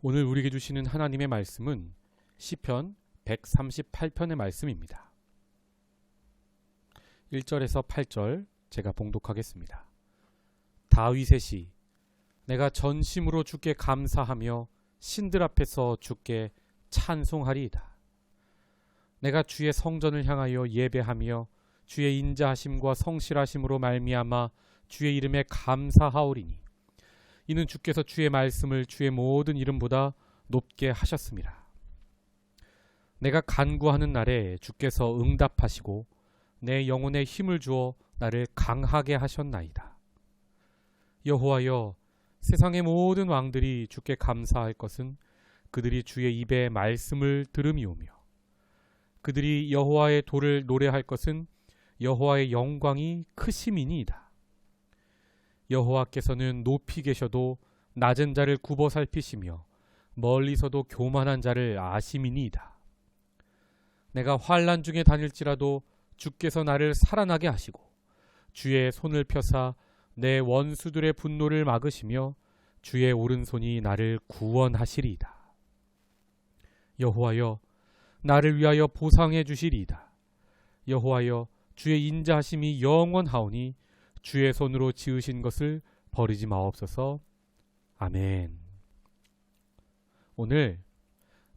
오늘 우리에게 주시는 하나님의 말씀은 시편 138편의 말씀입니다. 1절에서 8절 제가 봉독하겠습니다. 다윗의 시. 내가 전심으로 주께 감사하며 신들 앞에서 주께 찬송하리이다. 내가 주의 성전을 향하여 예배하며 주의 인자하심과 성실하심으로 말미암아 주의 이름에 감사하오리니 이는 주께서 주의 말씀을 주의 모든 이름보다 높게 하셨습니다. 내가 간구하는 날에 주께서 응답하시고 내 영혼에 힘을 주어 나를 강하게 하셨나이다. 여호와여, 세상의 모든 왕들이 주께 감사할 것은 그들이 주의 입의 말씀을 들음이오며 그들이 여호와의 도를 노래할 것은 여호와의 영광이 크심이니이다. 여호와께서는 높이 계셔도 낮은 자를 굽어 살피시며 멀리서도 교만한 자를 아심이니이다. 내가 환난 중에 다닐지라도 주께서 나를 살아나게 하시고 주의 손을 펴사 내 원수들의 분노를 막으시며 주의 오른손이 나를 구원하시리이다. 여호와여, 나를 위하여 보상해 주시리이다. 여호와여, 주의 인자하심이 영원하오니 주의 손으로 지으신 것을 버리지 마옵소서. 아멘. 오늘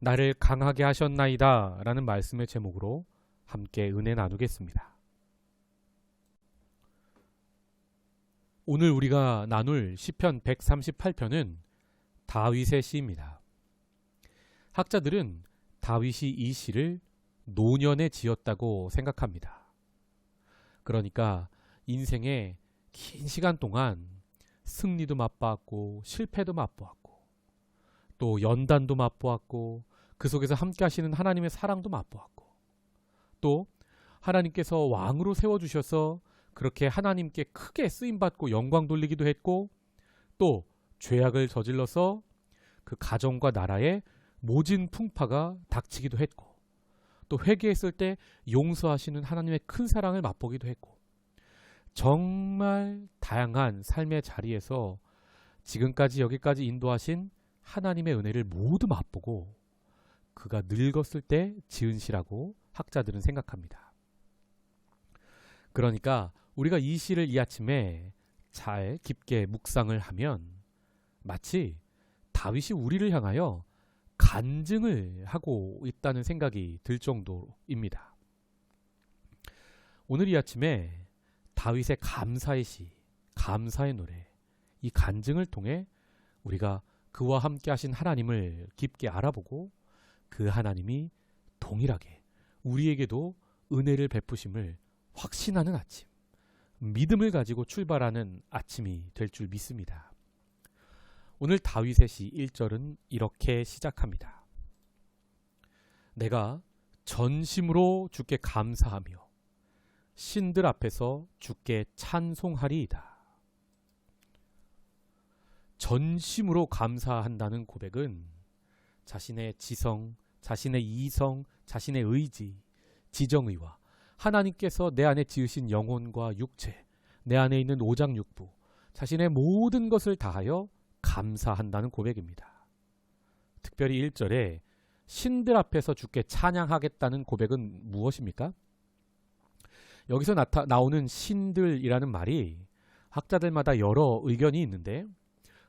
나를 강하게 하셨나이다 라는 말씀의 제목으로 함께 은혜 나누겠습니다. 오늘 우리가 나눌 시편 138편은 다윗의 시입니다. 학자들은 다윗이 이 시를 노년에 지었다고 생각합니다. 그러니까 인생의 긴 시간 동안 승리도 맛보았고 실패도 맛보았고 또 연단도 맛보았고 그 속에서 함께 하시는 하나님의 사랑도 맛보았고 또 하나님께서 왕으로 세워주셔서 그렇게 하나님께 크게 쓰임받고 영광 돌리기도 했고 또 죄악을 저질러서 그 가정과 나라에 모진 풍파가 닥치기도 했고 또 회개했을 때 용서하시는 하나님의 큰 사랑을 맛보기도 했고 정말 다양한 삶의 자리에서 지금까지 여기까지 인도하신 하나님의 은혜를 모두 맛보고 그가 늙었을 때 지은 시라고 학자들은 생각합니다. 그러니까 우리가 이 시를 이 아침에 잘 깊게 묵상을 하면 마치 다윗이 우리를 향하여 간증을 하고 있다는 생각이 들 정도입니다. 오늘 이 아침에 다윗의 감사의 시, 감사의 노래, 이 간증을 통해 우리가 그와 함께 하신 하나님을 깊게 알아보고 그 하나님이 동일하게 우리에게도 은혜를 베푸심을 확신하는 아침, 믿음을 가지고 출발하는 아침이 될 줄 믿습니다. 오늘 다윗의 시 1절은 이렇게 시작합니다. 내가 전심으로 주께 감사하며 신들 앞에서 주께 찬송하리이다. 전심으로 감사한다는 고백은 자신의 지성, 자신의 이성, 자신의 의지, 지정의와 하나님께서 내 안에 지으신 영혼과 육체, 내 안에 있는 오장육부, 자신의 모든 것을 다하여 감사한다는 고백입니다. 특별히 1절에 신들 앞에서 주께 찬양하겠다는 고백은 무엇입니까? 여기서 나오는 신들이라는 말이 학자들마다 여러 의견이 있는데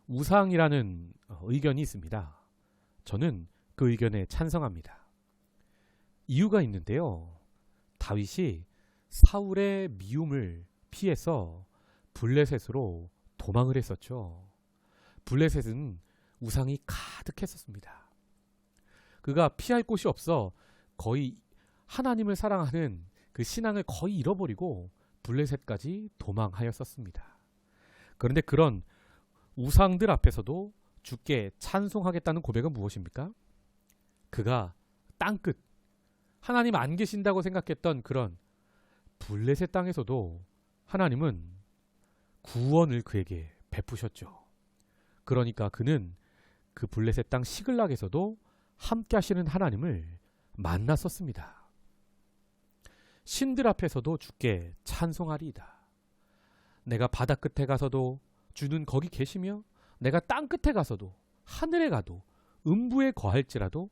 우상이라는 의견이 있습니다. 저는 그 의견에 찬성합니다. 이유가 있는데요. 다윗이 사울의 미움을 피해서 블레셋으로 도망을 했었죠. 블레셋은 우상이 가득했었습니다. 그가 피할 곳이 없어 거의 하나님을 사랑하는 그 신앙을 거의 잃어버리고 블레셋까지 도망하였었습니다. 그런데 그런 우상들 앞에서도 주께 찬송하겠다는 고백은 무엇입니까? 그가 땅끝, 하나님 안 계신다고 생각했던 그런 블레셋 땅에서도 하나님은 구원을 그에게 베푸셨죠. 그러니까 그는 그 블레셋 땅 시글락에서도 함께 하시는 하나님을 만났었습니다. 신들 앞에서도 주께 찬송하리이다. 내가 바다 끝에 가서도 주는 거기 계시며 내가 땅 끝에 가서도 하늘에 가도 음부에 거할지라도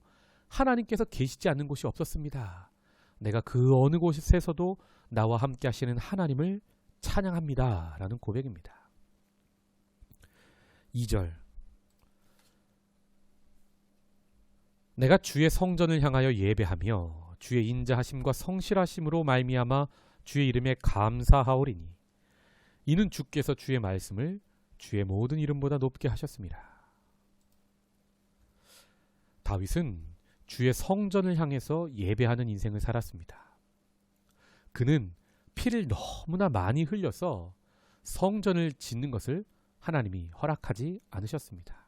하나님께서 계시지 않는 곳이 없었습니다. 내가 그 어느 곳에서도 나와 함께 하시는 하나님을 찬양합니다. 라는 고백입니다. 2절. 내가 주의 성전을 향하여 예배하며 주의 인자하심과 성실하심으로 말미암아 주의 이름에 감사하오리니 이는 주께서 주의 말씀을 주의 모든 이름보다 높게 하셨습니다. 다윗은 주의 성전을 향해서 예배하는 인생을 살았습니다. 그는 피를 너무나 많이 흘려서 성전을 짓는 것을 하나님이 허락하지 않으셨습니다.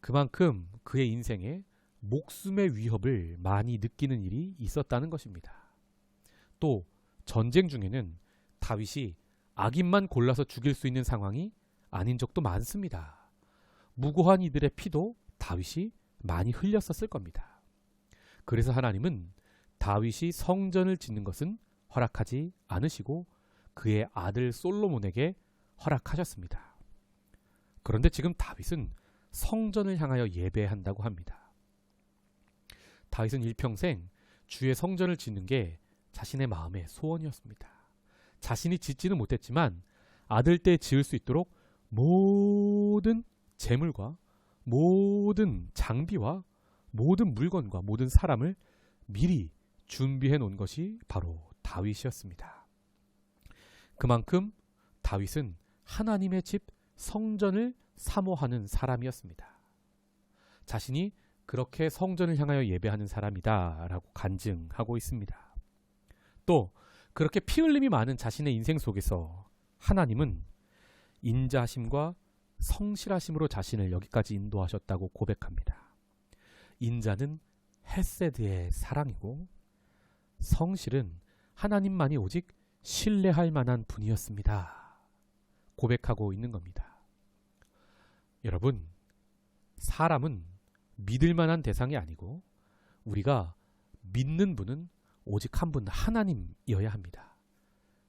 그만큼 그의 인생에 목숨의 위협을 많이 느끼는 일이 있었다는 것입니다. 또 전쟁 중에는 다윗이 악인만 골라서 죽일 수 있는 상황이 아닌 적도 많습니다. 무고한 이들의 피도 다윗이 많이 흘렸었을 겁니다. 그래서 하나님은 다윗이 성전을 짓는 것은 허락하지 않으시고 그의 아들 솔로몬에게 허락하셨습니다. 그런데 지금 다윗은 성전을 향하여 예배한다고 합니다. 다윗은 일평생 주의 성전을 짓는 게 자신의 마음의 소원이었습니다. 자신이 짓지는 못했지만 아들 때 지을 수 있도록 모든 재물과 모든 장비와 모든 물건과 모든 사람을 미리 준비해 놓은 것이 바로 다윗이었습니다. 그만큼 다윗은 하나님의 집 성전을 사모하는 사람이었습니다. 자신이 그렇게 성전을 향하여 예배하는 사람이다 라고 간증하고 있습니다. 또 그렇게 피 흘림이 많은 자신의 인생 속에서 하나님은 인자하심과 성실하심으로 자신을 여기까지 인도하셨다고 고백합니다. 인자는 헤세드의 사랑이고 성실은 하나님만이 오직 신뢰할 만한 분이었습니다. 고백하고 있는 겁니다. 여러분, 사람은 믿을 만한 대상이 아니고 우리가 믿는 분은 오직 한 분 하나님이어야 합니다.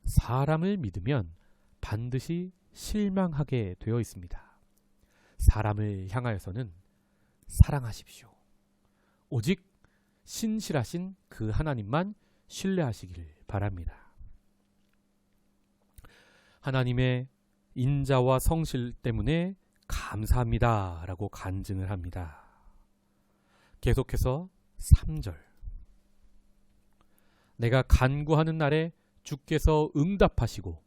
사람을 믿으면 반드시 실망하게 되어 있습니다. 사람을 향하여서는 사랑하십시오. 오직 신실하신 그 하나님만 신뢰하시길 바랍니다. 하나님의 인자와 성실 때문에 감사합니다 라고 간증을 합니다. 계속해서 3절. 내가 간구하는 날에 주께서 응답하시고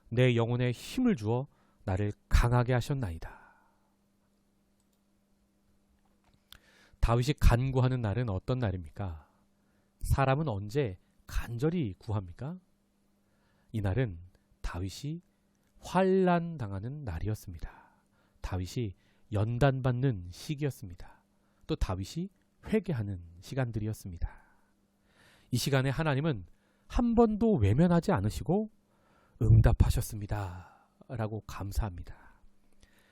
내 영혼에 힘을 주어 나를 강하게 하셨나이다. 다윗이 간구하는 날은 어떤 날입니까? 사람은 언제 간절히 구합니까? 이 날은 다윗이 환난 당하는 날이었습니다. 다윗이 연단받는 시기였습니다. 또 다윗이 회개하는 시간들이었습니다. 이 시간에 하나님은 한 번도 외면하지 않으시고 응답하셨습니다 라고 감사합니다.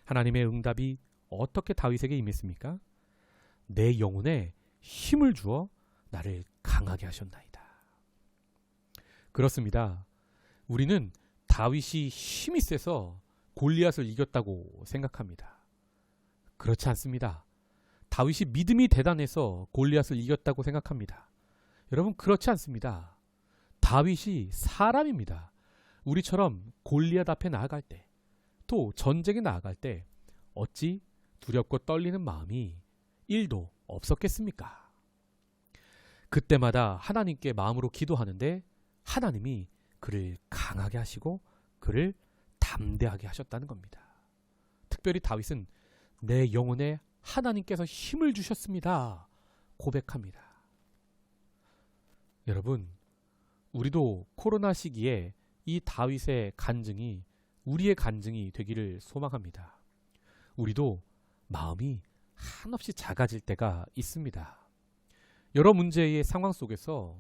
하나님의 응답이 어떻게 다윗에게 임했습니까? 내 영혼에 힘을 주어 나를 강하게 하셨나이다. 그렇습니다. 우리는 다윗이 힘이 세서 골리앗을 이겼다고 생각합니다. 그렇지 않습니다. 다윗이 믿음이 대단해서 골리앗을 이겼다고 생각합니다. 여러분, 그렇지 않습니다. 다윗이 사람입니다. 우리처럼 골리앗 앞에 나아갈 때, 또 전쟁에 나아갈 때 어찌 두렵고 떨리는 마음이 1도 없었겠습니까? 그때마다 하나님께 마음으로 기도하는데 하나님이 그를 강하게 하시고 그를 담대하게 하셨다는 겁니다. 특별히 다윗은 내 영혼에 하나님께서 힘을 주셨습니다 고백합니다. 여러분, 우리도 코로나 시기에 이 다윗의 간증이 우리의 간증이 되기를 소망합니다. 우리도 마음이 한없이 작아질 때가 있습니다. 여러 문제의 상황 속에서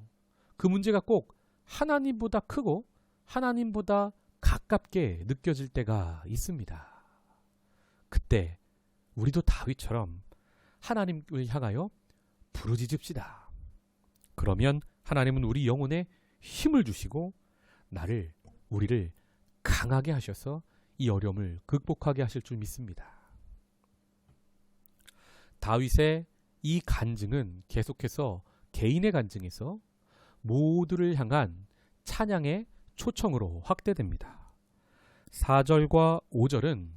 그 문제가 꼭 하나님보다 크고 하나님보다 가깝게 느껴질 때가 있습니다. 그때 우리도 다윗처럼 하나님을 향하여 부르짖읍시다. 그러면 하나님은 우리 영혼에 힘을 주시고 우리를 강하게 하셔서 이 어려움을 극복하게 하실 줄 믿습니다. 다윗의 이 간증은 계속해서 개인의 간증에서 모두를 향한 찬양의 초청으로 확대됩니다. 4절과 5절은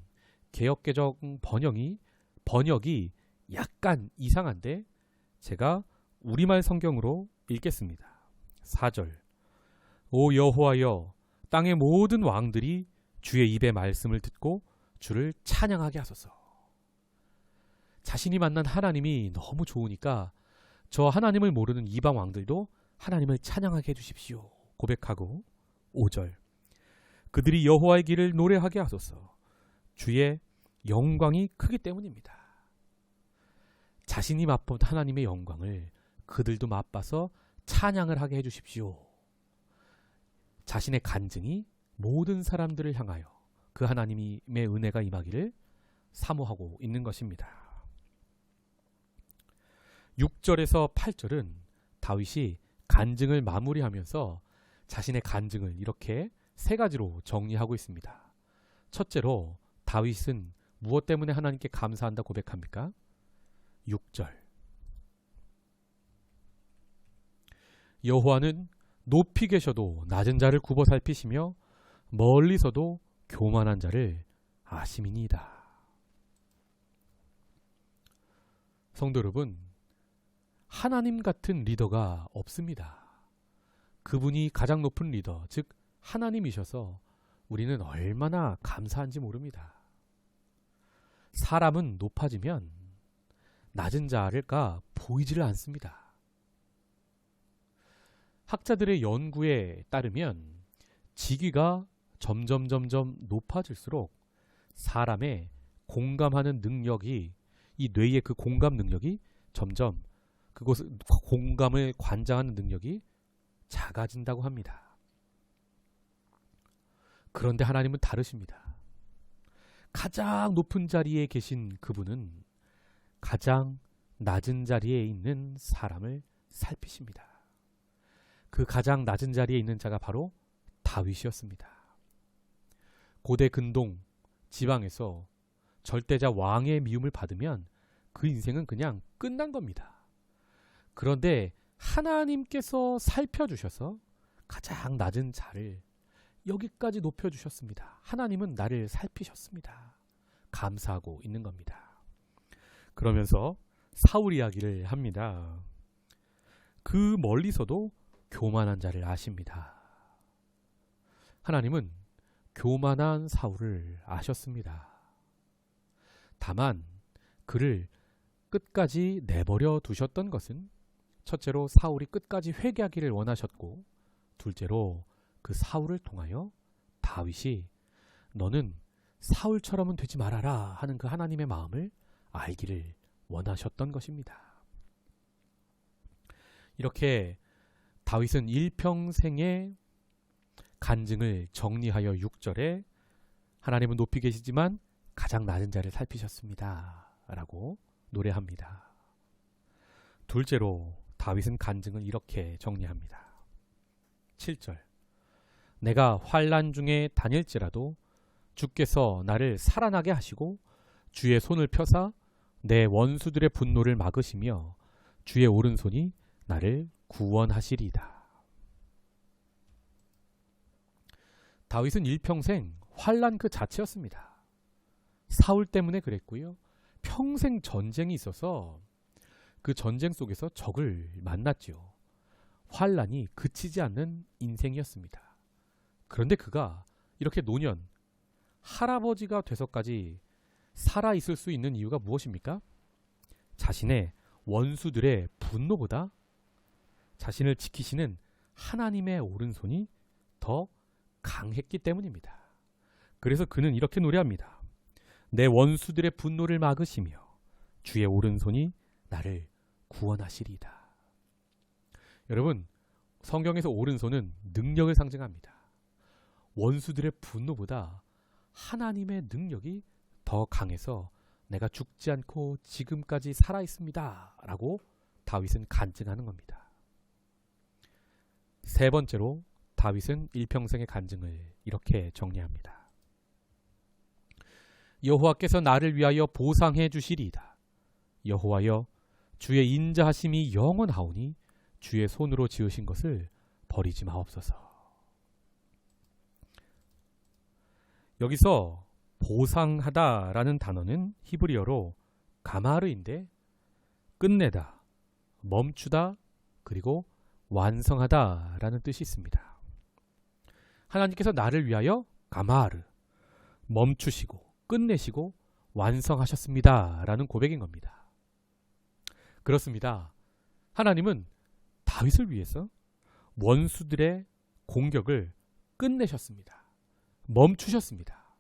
개역개정 번역이 약간 이상한데 제가 우리말 성경으로 읽겠습니다. 4절 오 여호와여 땅의 모든 왕들이 주의 입의 말씀을 듣고 주를 찬양하게 하소서. 자신이 만난 하나님이 너무 좋으니까 저 하나님을 모르는 이방 왕들도 하나님을 찬양하게 해주십시오 고백하고 5절 그들이 여호와의 길을 노래하게 하소서. 주의 영광이 크기 때문입니다. 자신이 맛본 하나님의 영광을 그들도 맛봐서 찬양을 하게 해주십시오. 자신의 간증이 모든 사람들을 향하여 그 하나님의 은혜가 임하기를 사모하고 있는 것입니다. 6절에서 8절은 다윗이 간증을 마무리하면서 자신의 간증을 이렇게 세 가지로 정리하고 있습니다. 첫째로 다윗은 무엇 때문에 하나님께 감사한다 고백합니까? 6절 여호와는 높이 계셔도 낮은 자를 굽어 살피시며 멀리서도 교만한 자를 아심이니이다. 성도 여러분, 하나님 같은 리더가 없습니다. 그분이 가장 높은 리더, 즉 하나님이셔서 우리는 얼마나 감사한지 모릅니다. 사람은 높아지면 낮은 자가 보이지를 않습니다. 학자들의 연구에 따르면 직위가 점점 높아질수록 사람의 공감하는 능력이 이 뇌의 그 공감 능력이 점점 그곳을 공감을 관장하는 능력이 작아진다고 합니다. 그런데 하나님은 다르십니다. 가장 높은 자리에 계신 그분은 가장 낮은 자리에 있는 사람을 살피십니다. 그 가장 낮은 자리에 있는 자가 바로 다윗이었습니다. 고대 근동 지방에서 절대자 왕의 미움을 받으면 그 인생은 그냥 끝난 겁니다. 그런데 하나님께서 살펴주셔서 가장 낮은 자를 여기까지 높여주셨습니다. 하나님은 나를 살피셨습니다. 감사하고 있는 겁니다. 그러면서 사울 이야기를 합니다. 그 멀리서도 교만한 자를 아십니다. 하나님은 교만한 사울을 아셨습니다. 다만 그를 끝까지 내버려 두셨던 것은 첫째로 사울이 끝까지 회개하기를 원하셨고, 둘째로 그 사울을 통하여 다윗이 너는 사울처럼은 되지 말아라 하는 그 하나님의 마음을 알기를 원하셨던 것입니다. 이렇게 다윗은 일평생의 간증을 정리하여 6절에 하나님은 높이 계시지만 가장 낮은 자를 살피셨습니다 라고 노래합니다. 둘째로 다윗은 간증을 이렇게 정리합니다. 7절 내가 환난 중에 다닐지라도 주께서 나를 살아나게 하시고 주의 손을 펴사 내 원수들의 분노를 막으시며 주의 오른손이 나를 구원하시리이다. 다윗은 일평생 환난 그 자체였습니다. 사울 때문에 그랬고요. 평생 전쟁이 있어서 그 전쟁 속에서 적을 만났지요. 환난이 그치지 않는 인생이었습니다. 그런데 그가 이렇게 노년 할아버지가 돼서까지 살아있을 수 있는 이유가 무엇입니까? 자신의 원수들의 분노보다 자신을 지키시는 하나님의 오른손이 더 강했기 때문입니다. 그래서 그는 이렇게 노래합니다. 내 원수들의 분노를 막으시며 주의 오른손이 나를 구원하시리이다. 여러분, 성경에서 오른손은 능력을 상징합니다. 원수들의 분노보다 하나님의 능력이 더 강해서 내가 죽지 않고 지금까지 살아있습니다 라고 다윗은 간증하는 겁니다. 세 번째로 다윗은 일평생의 간증을 이렇게 정리합니다. 여호와께서 나를 위하여 보상해 주시리이다. 여호와여 주의 인자하심이 영원하오니 주의 손으로 지으신 것을 버리지 마옵소서. 여기서 보상하다라는 단어는 히브리어로 가마르인데 끝내다, 멈추다, 그리고 완성하다라는 뜻이 있습니다. 하나님께서 나를 위하여 가마르, 멈추시고 끝내시고 완성하셨습니다 라는 고백인 겁니다. 그렇습니다. 하나님은 다윗을 위해서 원수들의 공격을 끝내셨습니다. 멈추셨습니다.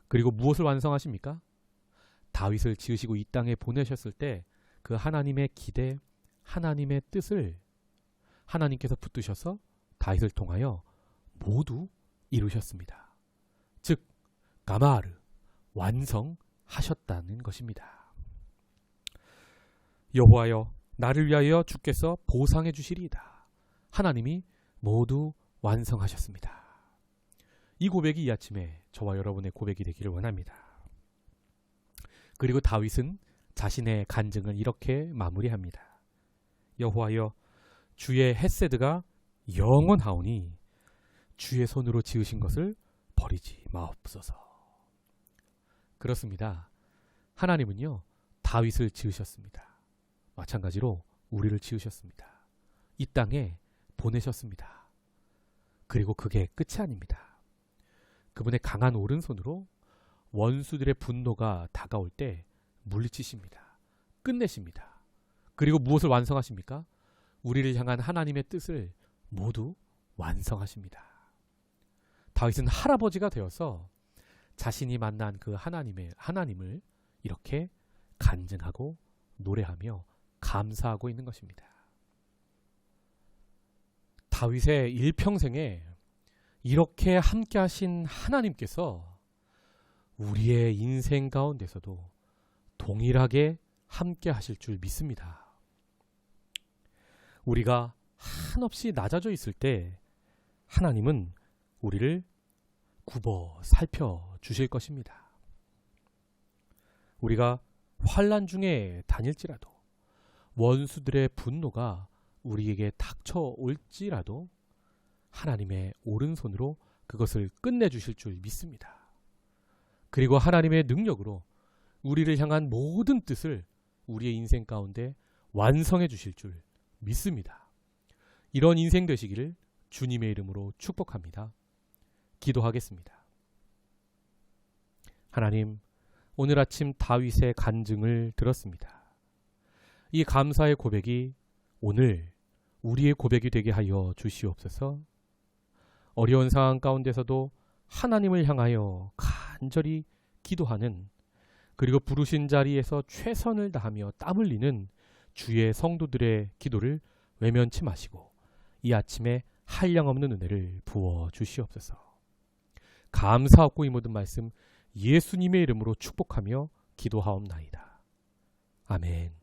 그리고 무엇을 완성하십니까? 다윗을 지으시고 이 땅에 보내셨을 때 그 하나님의 기대, 하나님의 뜻을 하나님께서 붙드셔서 다윗을 통하여 모두 이루셨습니다. 즉 가마르, 완성하셨다는 것입니다. 여호와여 나를 위하여 주께서 보상해 주시리이다. 하나님이 모두 완성하셨습니다. 이 고백이 이 아침에 저와 여러분의 고백이 되기를 원합니다. 그리고 다윗은 자신의 간증을 이렇게 마무리합니다. 여호와여 주의 헤세드가 영원하오니 주의 손으로 지으신 것을 버리지 마옵소서. 그렇습니다. 하나님은요 다윗을 지으셨습니다. 마찬가지로 우리를 지으셨습니다. 이 땅에 보내셨습니다. 그리고 그게 끝이 아닙니다. 그분의 강한 오른손으로 원수들의 분노가 다가올 때 물리치십니다. 끝내십니다. 그리고 무엇을 완성하십니까? 우리를 향한 하나님의 뜻을 모두 완성하십니다. 다윗은 할아버지가 되어서 자신이 만난 그 하나님을 이렇게 간증하고 노래하며 감사하고 있는 것입니다. 다윗의 일평생에 이렇게 함께 하신 하나님께서 우리의 인생 가운데서도 동일하게 함께 하실 줄 믿습니다. 우리가 한없이 낮아져 있을 때 하나님은 우리를 굽어 살펴주실 것입니다. 우리가 환난 중에 다닐지라도 원수들의 분노가 우리에게 닥쳐올지라도 하나님의 오른손으로 그것을 끝내주실 줄 믿습니다. 그리고 하나님의 능력으로 우리를 향한 모든 뜻을 우리의 인생 가운데 완성해 주실 줄 믿습니다. 이런 인생 되시기를 주님의 이름으로 축복합니다. 기도하겠습니다. 하나님, 오늘 아침 다윗의 간증을 들었습니다. 이 감사의 고백이 오늘 우리의 고백이 되게 하여 주시옵소서. 어려운 상황 가운데서도 하나님을 향하여 간절히 기도하는, 그리고 부르신 자리에서 최선을 다하며 땀 흘리는 주의 성도들의 기도를 외면치 마시고 이 아침에 한량없는 은혜를 부어 주시옵소서. 감사하고 이 모든 말씀 예수님의 이름으로 축복하며 기도하옵나이다. 아멘.